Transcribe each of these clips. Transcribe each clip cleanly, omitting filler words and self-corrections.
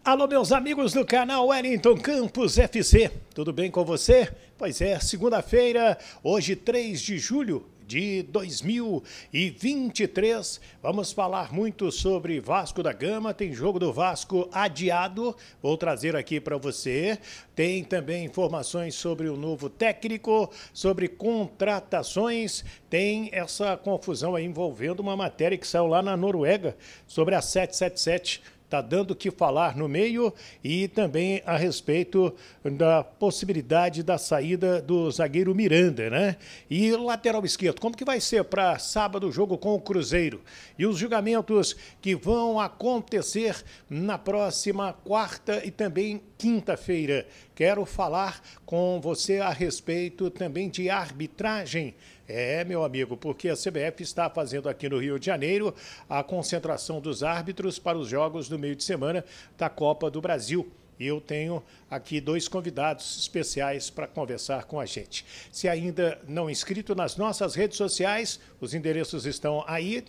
Alô, meus amigos do canal Wellington Campos FC, tudo bem com você? Pois é, segunda-feira, hoje 3 de julho de 2023, vamos falar muito sobre Vasco da Gama, tem jogo do Vasco adiado, vou trazer aqui para você, tem também informações sobre o novo técnico, sobre contratações, tem essa confusão aí envolvendo uma matéria que saiu lá na Noruega sobre a 777, está dando o que falar no meio e também a respeito da possibilidade da saída do zagueiro Miranda, né? E o lateral esquerdo, como que vai ser para sábado o jogo com o Cruzeiro? E os julgamentos que vão acontecer na próxima quarta e também quinta-feira. Quero falar com você a respeito também de arbitragem. É, meu amigo, porque a CBF está fazendo aqui no Rio de Janeiro a concentração dos árbitros para os jogos do meio de semana da Copa do Brasil. E eu tenho aqui dois convidados especiais para conversar com a gente. Se ainda não inscrito nas nossas redes sociais, os endereços estão aí,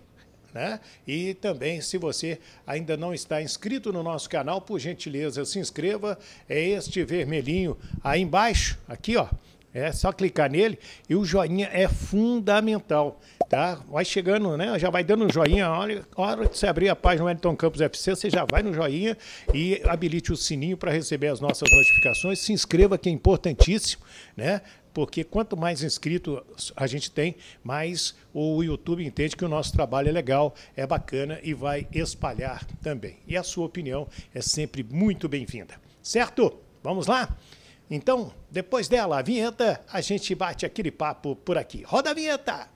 né? E também, se você ainda não está inscrito no nosso canal, por gentileza, se inscreva. É este vermelhinho aí embaixo, aqui, ó. É só clicar nele e o joinha é fundamental, tá? Vai chegando, né? Já vai dando um joinha. A hora que você abrir a página Wellington Campos FC, você já vai no joinha e habilite o sininho para receber as nossas notificações. Se inscreva, que é importantíssimo, né? Porque quanto mais inscrito a gente tem, mais o YouTube entende que o nosso trabalho é legal, é bacana e vai espalhar também. E a sua opinião é sempre muito bem-vinda, certo? Vamos lá? Então, depois dela, a vinheta, a gente bate aquele papo por aqui. Roda a vinheta!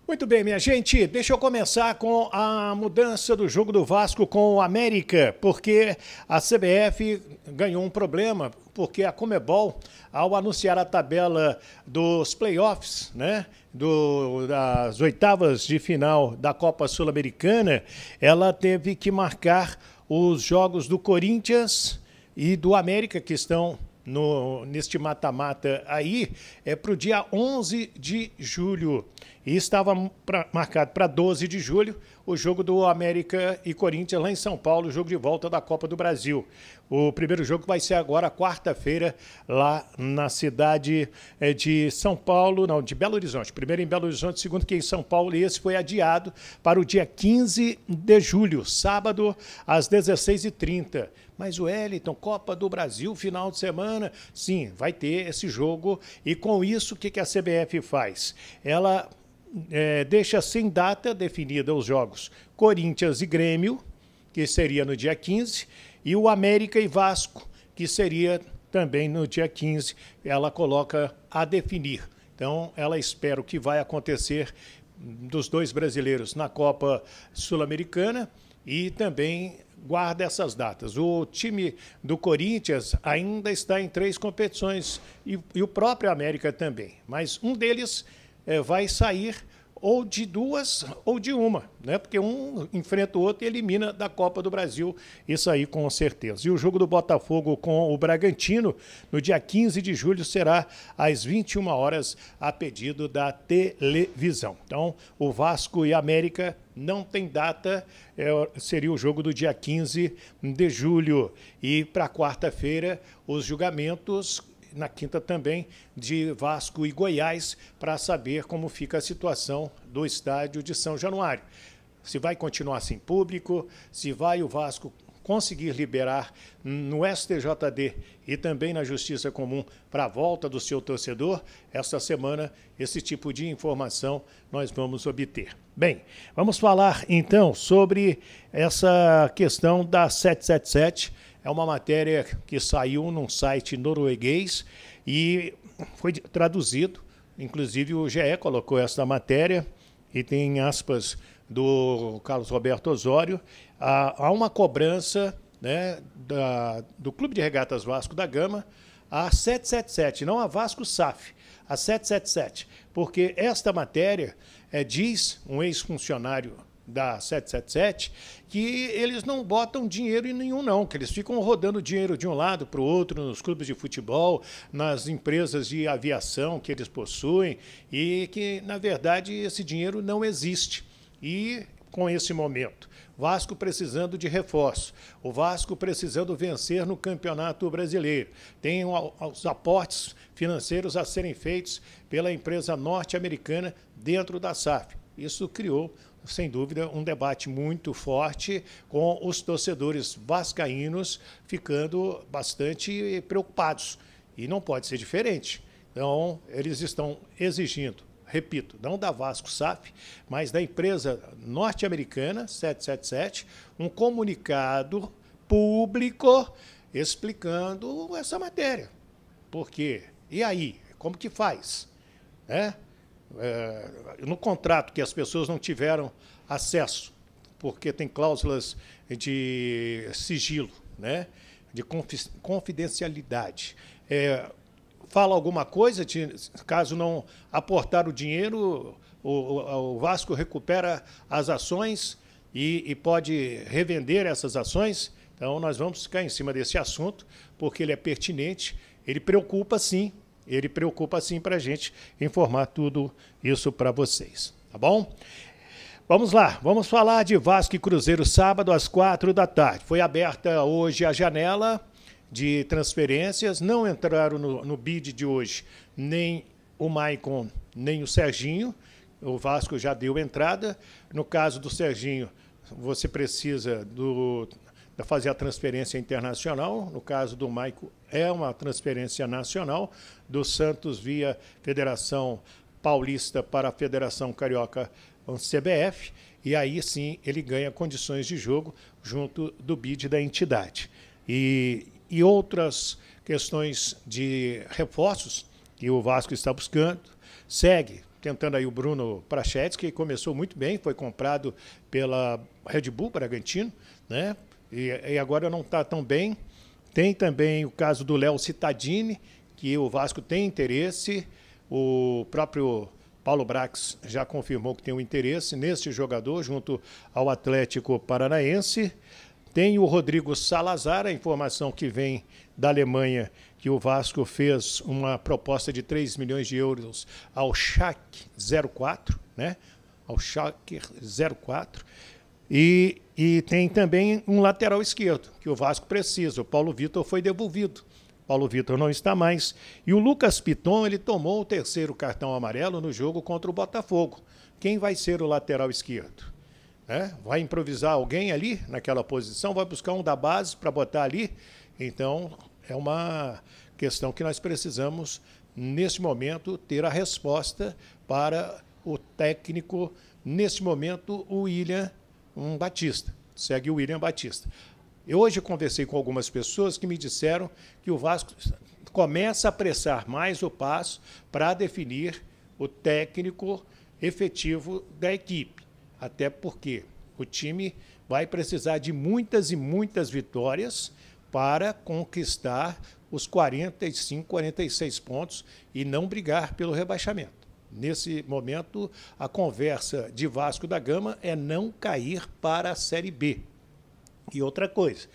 Muito bem, minha gente, deixa eu começar com a mudança do jogo do Vasco com o América, porque a CBF ganhou um problema, porque a Conmebol, ao anunciar a tabela dos playoffs, né, das oitavas de final da Copa Sul-Americana, ela teve que marcar os jogos do Corinthians e do América, que estão neste mata-mata aí, para o dia 11 de julho. E estava marcado para 12 de julho o jogo do América e Corinthians lá em São Paulo, o jogo de volta da Copa do Brasil. O primeiro jogo vai ser agora quarta-feira lá na cidade de São Paulo, não, de Belo Horizonte. Primeiro em Belo Horizonte, segundo que em São Paulo, e esse foi adiado para o dia 15 de julho, sábado, às 16h30. Mas o Wellington, Copa do Brasil, final de semana, sim, vai ter esse jogo. E com isso, o que a CBF faz? Ela deixa sem data definida os jogos Corinthians e Grêmio, que seria no dia 15, e o América e Vasco, que seria também no dia 15. Ela coloca a definir. Então, ela espera o que vai acontecer dos dois brasileiros na Copa Sul-Americana e também guarda essas datas. O time do Corinthians ainda está em 3 competições e o próprio América também, mas um deles vai sair ou de 2 ou de 1, né? Porque um enfrenta o outro e elimina da Copa do Brasil, isso aí com certeza. E o jogo do Botafogo com o Bragantino, no dia 15 de julho, será às 21 horas, a pedido da televisão. Então, o Vasco e América não tem data, seria o jogo do dia 15 de julho. E para quarta-feira, os julgamentos, na quinta também, de Vasco e Goiás, para saber como fica a situação do estádio de São Januário. Se vai continuar sem público, se vai o Vasco conseguir liberar no STJD e também na Justiça Comum para a volta do seu torcedor, esta semana esse tipo de informação nós vamos obter. Bem, vamos falar então sobre essa questão da 777, é uma matéria que saiu num site norueguês e foi traduzido, inclusive o GE colocou essa matéria e tem aspas do Carlos Roberto Osório. Há uma cobrança, né, do Clube de Regatas Vasco da Gama a 777, não a Vasco SAF, a 777, porque esta matéria diz um ex-funcionário da 777, que eles não botam dinheiro em nenhum, não, que eles ficam rodando dinheiro de um lado para o outro nos clubes de futebol, nas empresas de aviação que eles possuem, e que, na verdade, esse dinheiro não existe. E, com esse momento, Vasco precisando de reforço, o Vasco precisando vencer no Campeonato Brasileiro, tem os aportes financeiros a serem feitos pela empresa norte-americana dentro da SAF. Isso criou, sem dúvida, um debate muito forte, com os torcedores vascaínos ficando bastante preocupados. E não pode ser diferente. Então, eles estão exigindo, repito, não da Vasco SAF, mas da empresa norte-americana, 777, um comunicado público explicando essa matéria. Por quê? E aí? Como que faz? No contrato que as pessoas não tiveram acesso, porque tem cláusulas de sigilo, né? De confidencialidade. Fala alguma coisa, caso não aportar o dinheiro, o Vasco recupera as ações e pode revender essas ações. Então, nós vamos ficar em cima desse assunto, porque ele é pertinente, ele preocupa sim para a gente informar tudo isso para vocês, tá bom? Vamos lá, vamos falar de Vasco e Cruzeiro sábado às 16h. Foi aberta hoje a janela de transferências, não entraram no bid de hoje nem o Maicon, nem o Serginho. O Vasco já deu entrada. No caso do Serginho, você precisa fazer a transferência internacional. No caso do Maicon, é uma transferência nacional, do Santos via Federação Paulista para a Federação Carioca, CBF, e aí sim ele ganha condições de jogo junto do bid da entidade. E outras questões de reforços que o Vasco está buscando, segue tentando aí o Bruno Prachetes, que começou muito bem, foi comprado pela Red Bull Bragantino, né? E agora não está tão bem. Tem também o caso do Léo Cittadini, que o Vasco tem interesse, o próprio Paulo Brax já confirmou que tem um interesse nesse jogador junto ao Atlético Paranaense. Tem o Rodrigo Salazar, a informação que vem da Alemanha, que o Vasco fez uma proposta de 3 milhões de euros ao Schalke 04, né? Ao Schalke 04. E tem também um lateral esquerdo, que o Vasco precisa. O Paulo Vitor foi devolvido. Paulo Vitor não está mais. E o Lucas Piton, ele tomou o 3º cartão amarelo no jogo contra o Botafogo. Quem vai ser o lateral esquerdo? Vai improvisar alguém ali naquela posição? Vai buscar um da base para botar ali? Então, é uma questão que nós precisamos, nesse momento, ter a resposta para o técnico, nesse momento, o William Batista. Segue o William Batista. Eu hoje conversei com algumas pessoas que me disseram que o Vasco começa a apressar mais o passo para definir o técnico efetivo da equipe. Até porque o time vai precisar de muitas e muitas vitórias para conquistar os 45, 46 pontos e não brigar pelo rebaixamento. Nesse momento, a conversa de Vasco da Gama é não cair para a Série B. E outra coisa,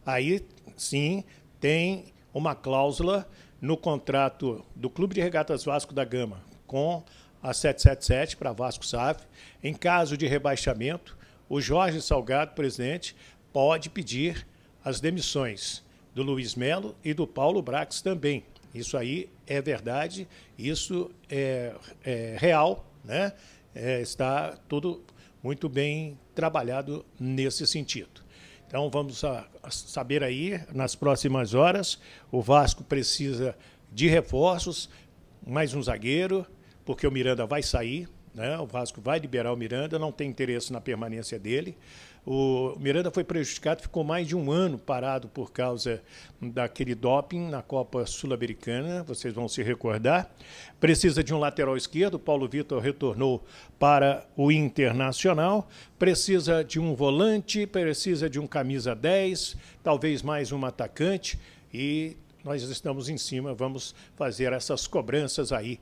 aí sim tem uma cláusula no contrato do Clube de Regatas Vasco da Gama com a 777 para Vasco SAF. Em caso de rebaixamento, o Jorge Salgado, presidente, pode pedir as demissões do Luiz Melo e do Paulo Brax também. Isso aí é verdade, isso é real, né? Está tudo muito bem trabalhado nesse sentido. Então, vamos saber aí, nas próximas horas, o Vasco precisa de reforços, mais um zagueiro, porque o Miranda vai sair, né? O Vasco vai liberar o Miranda, não tem interesse na permanência dele. O Miranda foi prejudicado, ficou mais de um ano parado por causa daquele doping na Copa Sul-Americana, vocês vão se recordar. Precisa de um lateral esquerdo, Paulo Vitor retornou para o Internacional. Precisa de um volante, precisa de um camisa 10, talvez mais um atacante. E nós estamos em cima, vamos fazer essas cobranças aí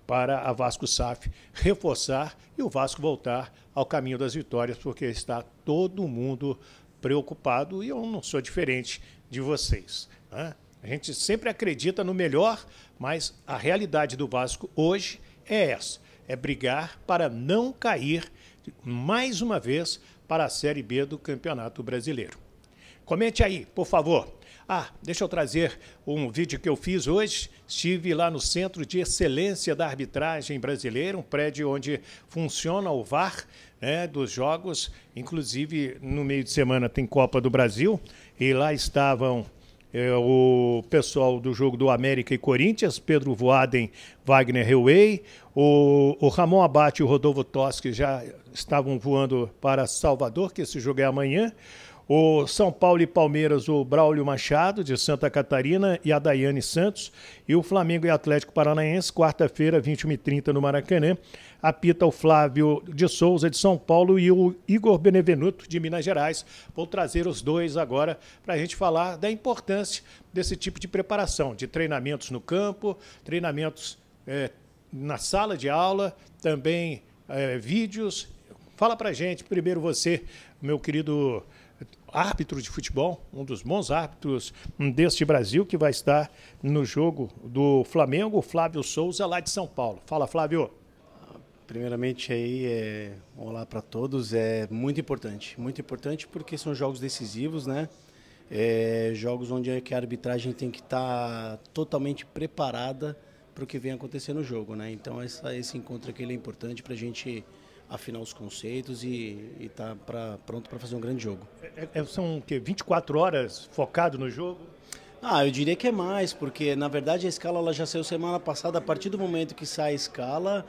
para a Vasco SAF reforçar e o Vasco voltar ao caminho das vitórias, porque está todo mundo preocupado e eu não sou diferente de vocês, né? A gente sempre acredita no melhor, mas a realidade do Vasco hoje é essa, é brigar para não cair mais uma vez para a Série B do Campeonato Brasileiro. Comente aí, por favor. Deixa eu trazer um vídeo que eu fiz hoje. Estive lá no Centro de Excelência da Arbitragem Brasileira, um prédio onde funciona o VAR, né, dos jogos. Inclusive, no meio de semana tem Copa do Brasil e lá estavam o pessoal do jogo do América e Corinthians, Pedro Voaden, Wagner Heuwey, o Ramon Abate e o Rodolfo Toschi já estavam voando para Salvador, que esse jogo é amanhã. O São Paulo e Palmeiras, o Braulio Machado, de Santa Catarina, e a Daiane Santos. E o Flamengo e Atlético Paranaense, quarta-feira, 21h30, no Maracanã. Apita o Flávio de Souza, de São Paulo, e o Igor Benevenuto, de Minas Gerais. Vou trazer os dois agora para a gente falar da importância desse tipo de preparação, de treinamentos no campo, treinamentos na sala de aula, também vídeos. Fala para a gente, primeiro você, meu querido árbitro de futebol, um dos bons árbitros deste Brasil, que vai estar no jogo do Flamengo, Flávio Souza, lá de São Paulo. Fala, Flávio. Primeiramente aí, olá para todos, é muito importante porque são jogos decisivos, né? Jogos onde a arbitragem tem que estar totalmente preparada para o que vem acontecer no jogo, né? Então esse encontro aqui ele é importante para a gente afinar os conceitos e estar pronto para fazer um grande jogo. São o quê? 24 horas focado no jogo? Eu diria que é mais, porque na verdade a escala ela já saiu semana passada. A partir do momento que sai a escala,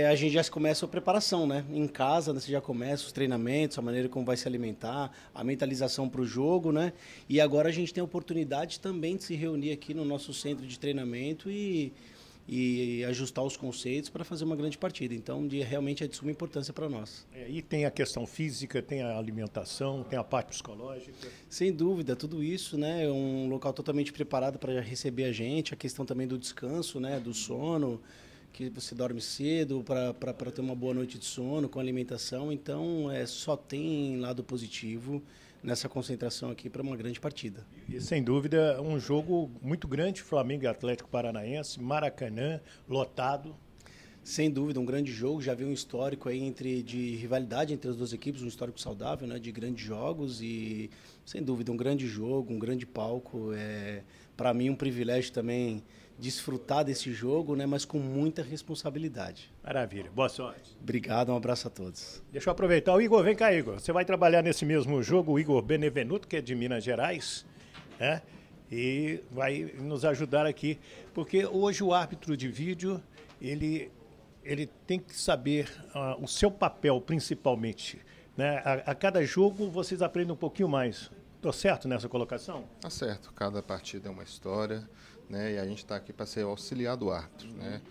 a gente já começa a preparação, né? Em casa, né, você já começa os treinamentos, a maneira como vai se alimentar, a mentalização para o jogo, né? E agora a gente tem a oportunidade também de se reunir aqui no nosso centro de treinamento e ajustar os conceitos para fazer uma grande partida. Então, realmente é de suma importância para nós. E tem a questão física, tem a alimentação, tem a parte psicológica. Sem dúvida, tudo isso, né? É um local totalmente preparado para receber a gente, a questão também do descanso, né? Do sono, que você dorme cedo para ter uma boa noite de sono, com alimentação. Então, só tem lado positivo nessa concentração aqui para uma grande partida. E sem dúvida, um jogo muito grande, Flamengo e Atlético Paranaense, Maracanã, lotado. Sem dúvida, um grande jogo, já vi um histórico aí de rivalidade entre as duas equipes, um histórico saudável, né, de grandes jogos e, sem dúvida, um grande jogo, um grande palco. Para mim, um privilégio também desfrutar desse jogo, né, mas com muita responsabilidade. Maravilha, boa sorte. Obrigado, um abraço a todos. Deixa eu aproveitar. O Igor, vem cá, Igor. Você vai trabalhar nesse mesmo jogo, o Igor Benevenuto, que é de Minas Gerais, né? E vai nos ajudar aqui, porque hoje o árbitro de vídeo, ele tem que saber o seu papel, principalmente, né? A cada jogo vocês aprendem um pouquinho mais. Estou certo nessa colocação? Tá certo. Cada partida é uma história, né? E a gente está aqui para ser auxiliar do árbitro, né?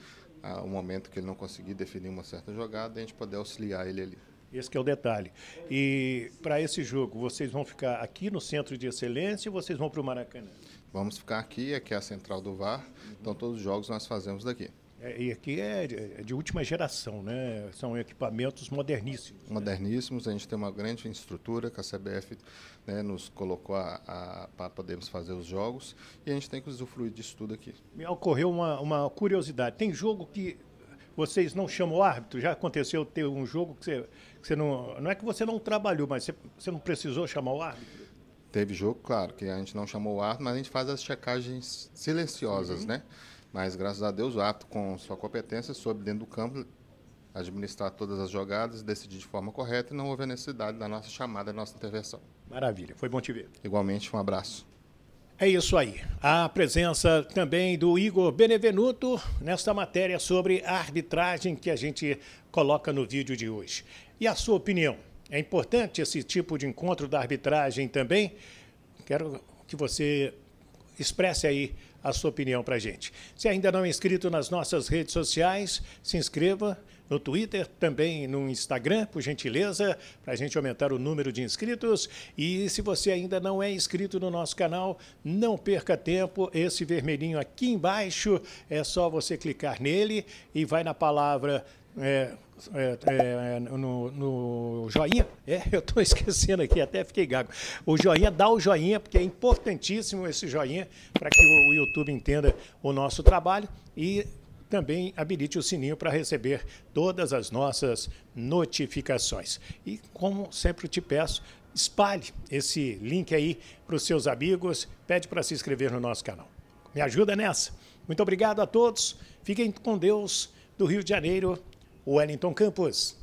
O momento que ele não conseguir definir uma certa jogada, a gente poder auxiliar ele ali. Esse que é o detalhe. E para esse jogo, vocês vão ficar aqui no Centro de Excelência ou vocês vão para o Maracanã? Vamos ficar aqui é a central do VAR, então todos os jogos nós fazemos daqui. E aqui é de última geração, né? São equipamentos moderníssimos. Moderníssimos, a gente tem uma grande estrutura que a CBF, né, nos colocou para podermos fazer os jogos e a gente tem que usufruir disso tudo aqui. Me ocorreu uma curiosidade. Tem jogo que vocês não chamam o árbitro? Já aconteceu ter um jogo que você não... Não é que você não trabalhou, mas você não precisou chamar o árbitro? Teve jogo, claro, que a gente não chamou o árbitro, mas a gente faz as checagens silenciosas, né? Mas, graças a Deus, o árbitro, com sua competência, soube dentro do campo administrar todas as jogadas, decidir de forma correta e não houve a necessidade da nossa chamada, da nossa intervenção. Maravilha, foi bom te ver. Igualmente, um abraço. É isso aí. A presença também do Igor Benevenuto nesta matéria sobre a arbitragem que a gente coloca no vídeo de hoje. E a sua opinião? É importante esse tipo de encontro da arbitragem também? Quero que você expresse aí a sua opinião para a gente. Se ainda não é inscrito nas nossas redes sociais, se inscreva no Twitter, também no Instagram, por gentileza, para a gente aumentar o número de inscritos. E se você ainda não é inscrito no nosso canal, não perca tempo, esse vermelhinho aqui embaixo, é só você clicar nele e vai na palavra... no joinha, eu estou esquecendo aqui, até fiquei gago. O joinha, dá o joinha, porque é importantíssimo esse joinha para que o YouTube entenda o nosso trabalho e também habilite o sininho para receber todas as nossas notificações. E como sempre te peço, espalhe esse link aí para os seus amigos, pede para se inscrever no nosso canal. Me ajuda nessa. Muito obrigado a todos, fiquem com Deus, do Rio de Janeiro, Wellington Campos.